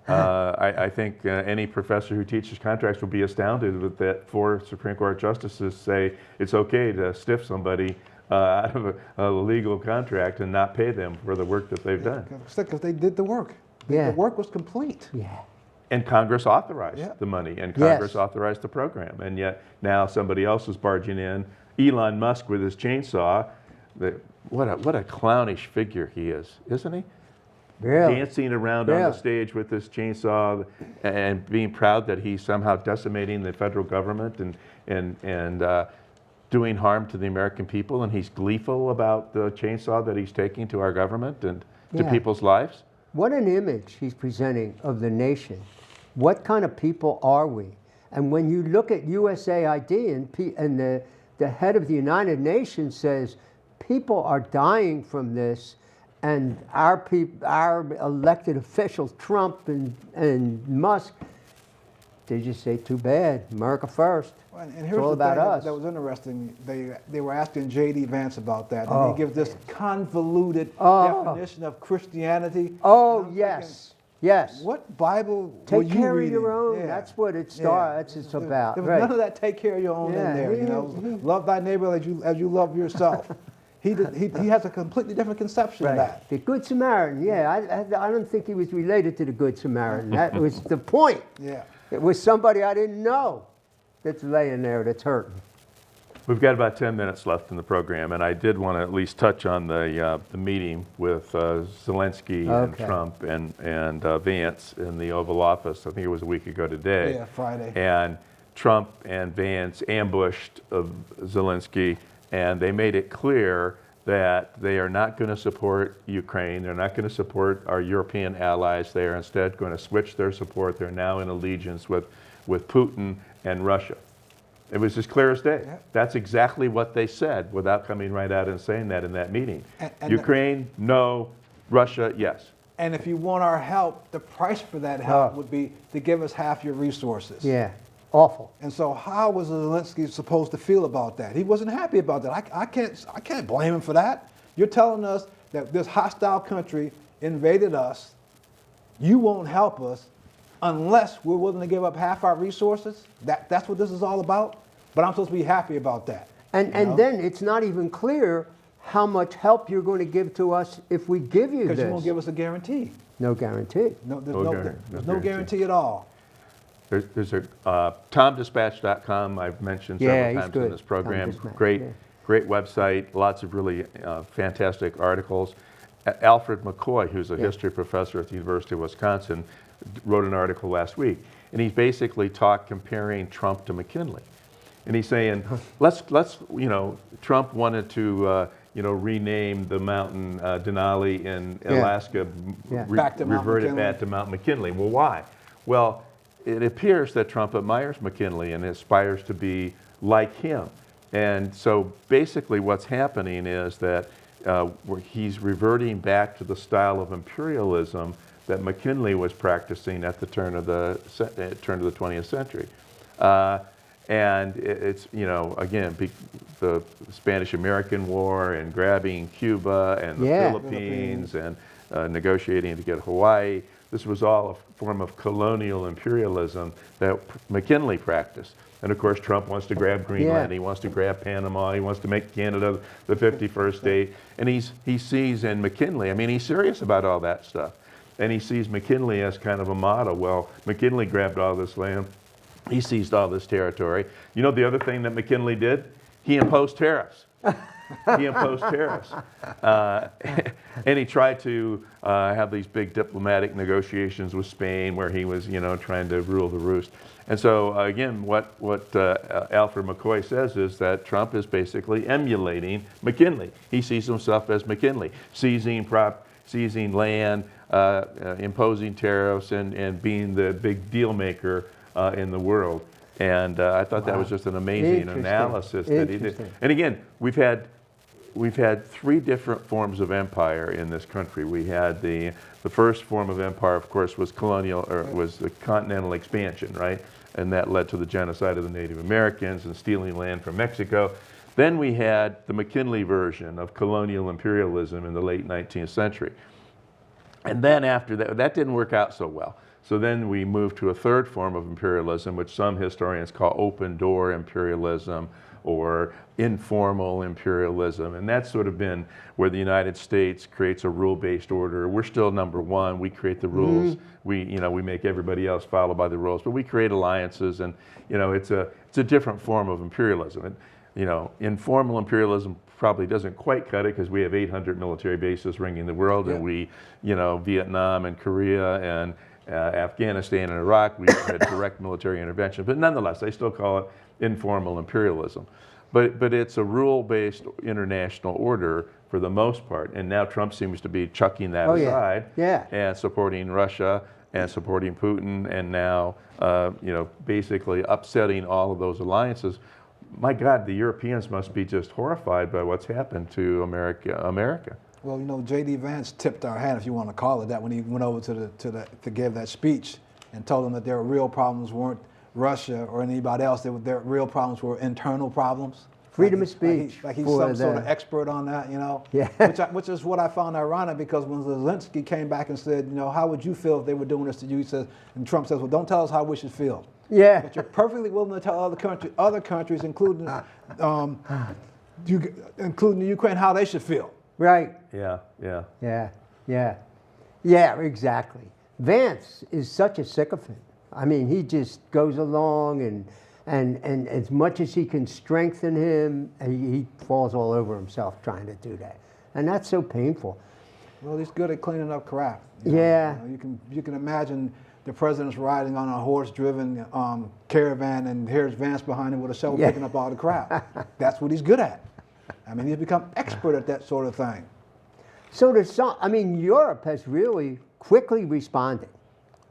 I think any professor who teaches contracts will be astounded with that 4 Supreme Court justices say it's okay to stiff somebody out of a legal contract and not pay them for the work that they've done. Because they did the work. Yeah. The work was complete. Yeah. And Congress authorized Yeah. the money, and Congress Yes. authorized the program. And yet now somebody else is barging in. Elon Musk with his chainsaw. What a clownish figure he is, isn't he? Really? Dancing around on Really? the stage with this chainsaw and being proud that he's somehow decimating the federal government and doing harm to the American people. And he's gleeful about the chainsaw that he's taking to our government and to Yeah. people's lives. What an image he's presenting of the nation. What kind of people are we? And when you look at USAID and the head of the United Nations says people are dying from this, and our elected officials, Trump and Musk, they just say, too bad, America first. And It's here's all the about thing us. that was interesting. They were asking J.D. Vance about that, and Oh. he gives this convoluted Oh. definition of Christianity. Oh, And I'm yes, yes. thinking, what Bible were Take you care reading? of your own. Yeah. That's what it Yeah. starts. It's about. There was Right. none of that. Take care of your own Yeah. in there. You know, love thy neighbor as you love yourself. He has a completely different conception of that. The Good Samaritan, yeah. I don't think he was related to the Good Samaritan. That was the point. Yeah. It was somebody I didn't know that's laying there that's hurting. We've got about 10 minutes left in the program, and I did want to at least touch on the meeting with Zelensky and Okay. Trump and Vance in the Oval Office. I think it was a week ago today. Yeah, Friday. And Trump and Vance ambushed Zelensky, and they made it clear that they are not going to support Ukraine. They're not going to support our European allies. They are instead going to switch their support. They're now in allegiance with Putin and Russia. It was as clear as day. Yeah. That's exactly what they said without coming right out and saying that in that meeting. And Ukraine, no. Russia, yes. And if you want our help, the price for that help Oh. would be to give us half your resources. Yeah, awful. And so, how was Zelensky supposed to feel about that? He wasn't happy about that. I can't blame him for that. You're telling us that this hostile country invaded us. You won't help us unless we're willing to give up half our resources. That's what this is all about. But I'm supposed to be happy about that. And you know? then it's not even clear how much help you're going to give to us if we give you Because this. you won't give us a guarantee. No guarantee. No, there's No no, guarantee. there's No no guarantee. guarantee at all. There's a TomDispatch.com I've mentioned Yeah, several he's times good. in this program. Tom Dispatch, Great, yeah. great website. Lots of really fantastic articles. Alfred McCoy, who's a history professor at the University of Wisconsin, wrote an article last week, and he basically comparing Trump to McKinley, and he's saying, let's Trump wanted to rename the mountain Denali in Yeah. Alaska, Yeah. Back to Mount revert it McKinley. back to Mount McKinley. Well, why? Well, it appears that Trump admires McKinley and aspires to be like him. And so basically what's happening is that he's reverting back to the style of imperialism that McKinley was practicing at the turn of the 20th century. And it's, you know, again, the Spanish-American War and grabbing Cuba and the Yeah. Philippines and negotiating to get Hawaii. This was all a form of colonial imperialism that McKinley practiced. And of course, Trump wants to grab Greenland, Yeah. he wants to grab Panama, he wants to make Canada the 51st state. And he sees in McKinley, I mean, he's serious about all that stuff. And he sees McKinley as kind of a model. Well, McKinley grabbed all this land, he seized all this territory. You know the other thing that McKinley did? He imposed tariffs. He imposed tariffs. And he tried to have these big diplomatic negotiations with Spain where he was, you know, trying to rule the roost. And so, again, what Alfred McCoy says is that Trump is basically emulating McKinley. He sees himself as McKinley, seizing land, imposing tariffs, and being the big deal maker in the world. And I thought that was just an amazing analysis that he did. And again, we've had 3 different forms of empire in this country. We had the first form of empire, of course, was colonial, or was the continental expansion, right? And that led to the genocide of the Native Americans and stealing land from Mexico. Then we had the McKinley version of colonial imperialism in the late 19th century. And then after that, that didn't work out so well. So then we moved to a third form of imperialism, which some historians call open door imperialism or informal imperialism. And that's sort of been where the United States creates a rule-based order. We're still number one. We create the rules. We make everybody else follow by the rules, but we create alliances, and it's a different form of imperialism. And informal imperialism probably doesn't quite cut it because we have 800 military bases ringing the world, and we, Vietnam and Korea and Afghanistan and Iraq, we had direct military intervention. But nonetheless, they still call it informal imperialism. But it's a rule-based international order for the most part. And now Trump seems to be chucking that aside and supporting Russia and supporting Putin, and now basically upsetting all of those alliances. My God, the Europeans must be just horrified by what's happened to America. Well, J.D. Vance tipped our hand, if you want to call it that, when he went over to give that speech and told them that their real problems weren't Russia or anybody else. Their real problems were internal problems. Freedom of speech. Like he's some sort of expert on that, Yeah. Which is what I found ironic, because when Zelensky came back and said, how would you feel if they were doing this to you? He says, and Trump says, well, don't tell us how we should feel. Yeah. But you're perfectly willing to tell other countries, including the Ukraine, how they should feel. Right. Yeah. Yeah, exactly. Vance is such a sycophant. I mean, he just goes along, and as much as he can strengthen him, he falls all over himself trying to do that. And that's so painful. Well, he's good at cleaning up crap. Yeah. You can imagine the president's riding on a horse-driven caravan, and here's Vance behind him with a shovel picking up all the crap. That's what he's good at. I mean, he's become expert at that sort of thing. So Europe has really quickly responded.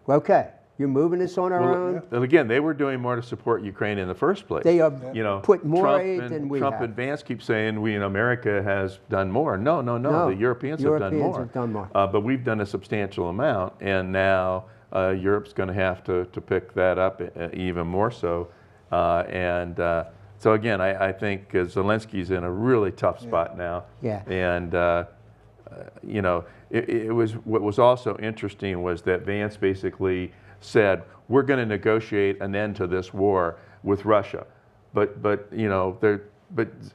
Okay, you're moving this on our own. And again, they were doing more to support Ukraine in the first place. They have put more Trump aid than we Trump have. and Vance keep saying America has done more. No. The Europeans have done more. But we've done a substantial amount, and now Europe's going to have to pick that up even more so. So again, I think Zelensky's in a really tough spot now. Yeah. And it was, what was also interesting was that Vance basically said, we're going to negotiate an end to this war with Russia, but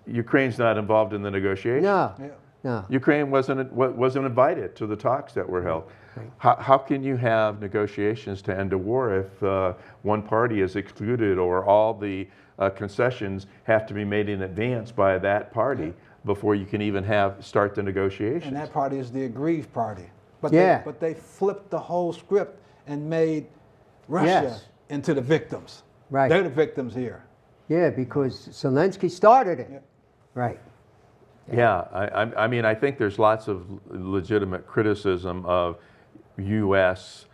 Ukraine's not involved in the negotiations. No. Ukraine wasn't invited to the talks that were held. Right. How can you have negotiations to end a war if one party is excluded, or all the concessions have to be made in advance by that party before you can even start the negotiations? And that party is the aggrieved party. But they flipped the whole script and made Russia into the victims. Right. They're the victims here. Yeah, because Zelensky started it. Yeah. Right. Yeah, I mean, I think there's lots of legitimate criticism of U.S.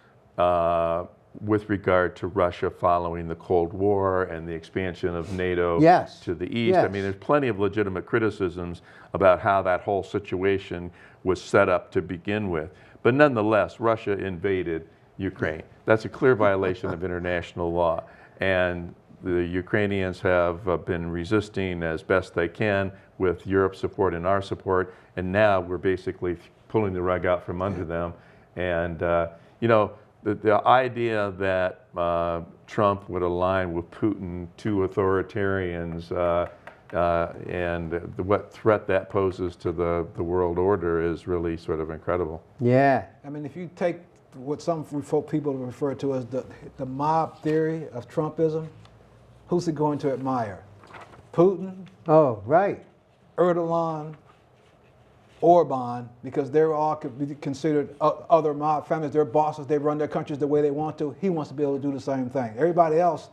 With regard to Russia following the Cold War and the expansion of NATO to the east. I mean, there's plenty of legitimate criticisms about how that whole situation was set up to begin with. But nonetheless, Russia invaded Ukraine. That's a clear violation of international law. And the Ukrainians have been resisting as best they can with Europe's support and our support, and now we're basically pulling the rug out from under them. And you know, the idea that Trump would align with Putin, two authoritarians, and what threat that poses to the world order is really sort of incredible. Yeah. I mean, if you take what some people refer to as the mob theory of Trumpism, who's he going to admire? Putin, Oh, right. Erdogan, Orban, because they're all could be considered other mob families. They're bosses. They run their countries the way they want to. He wants to be able to do the same thing. Everybody else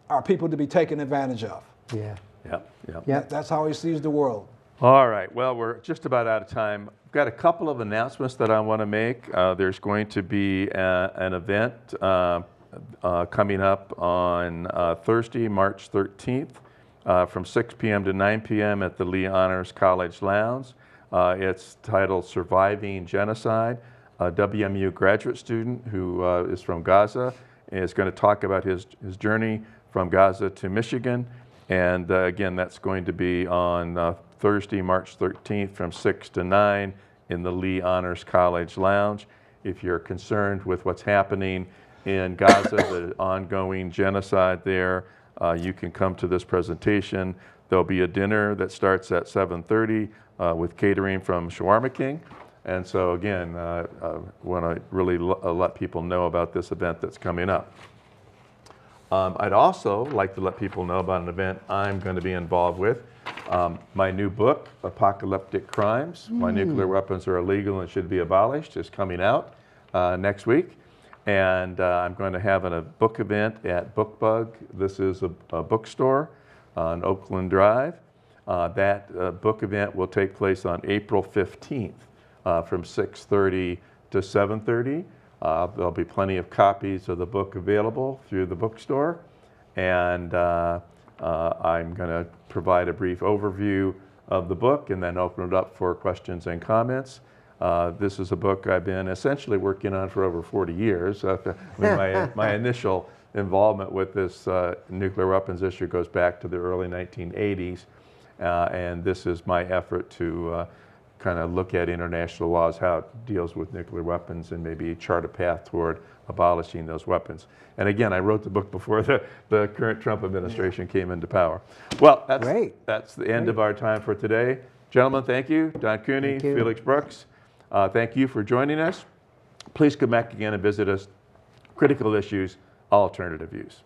are people to be taken advantage of. Yeah. Yep, yep. Yep. That's how he sees the world. All right, well, we're just about out of time. I've got a couple of announcements that I want to make. There's going to be an event coming up on Thursday, March 13th, from 6 p.m. to 9 p.m. at the Lee Honors College Lounge. It's titled Surviving Genocide. A WMU graduate student who is from Gaza is going to talk about his journey from Gaza to Michigan. And again, that's going to be on Thursday, March 13th from 6 to 9 in the Lee Honors College Lounge. If you're concerned with what's happening in Gaza, the ongoing genocide there, you can come to this presentation. There'll be a dinner that starts at 7:30 with catering from Shawarma King. And so again, want to really let people know about this event that's coming up. I'd also like to let people know about an event I'm going to be involved with. My new book, Apocalyptic Crimes, Why Nuclear Weapons Are Illegal and Should Be Abolished, is coming out next week. And I'm going to have a book event at BookBug. This is a bookstore on Oakland Drive. That book event will take place on April 15th from 6:30 to 7:30. There'll be plenty of copies of the book available through the bookstore, and I'm going to provide a brief overview of the book and then open it up for questions and comments. This is a book I've been essentially working on for over 40 years. I mean, my initial involvement with this nuclear weapons issue goes back to the early 1980s, and this is my effort to kind of look at international laws, how it deals with nuclear weapons, and maybe chart a path toward abolishing those weapons. And again, I wrote the book before the current Trump administration came into power. Well, that's the end of our time for today. Gentlemen, thank you. Don Cooney, Felix Brooks, thank you for joining us. Please come back again and visit us. Critical Issues, Alternative Views.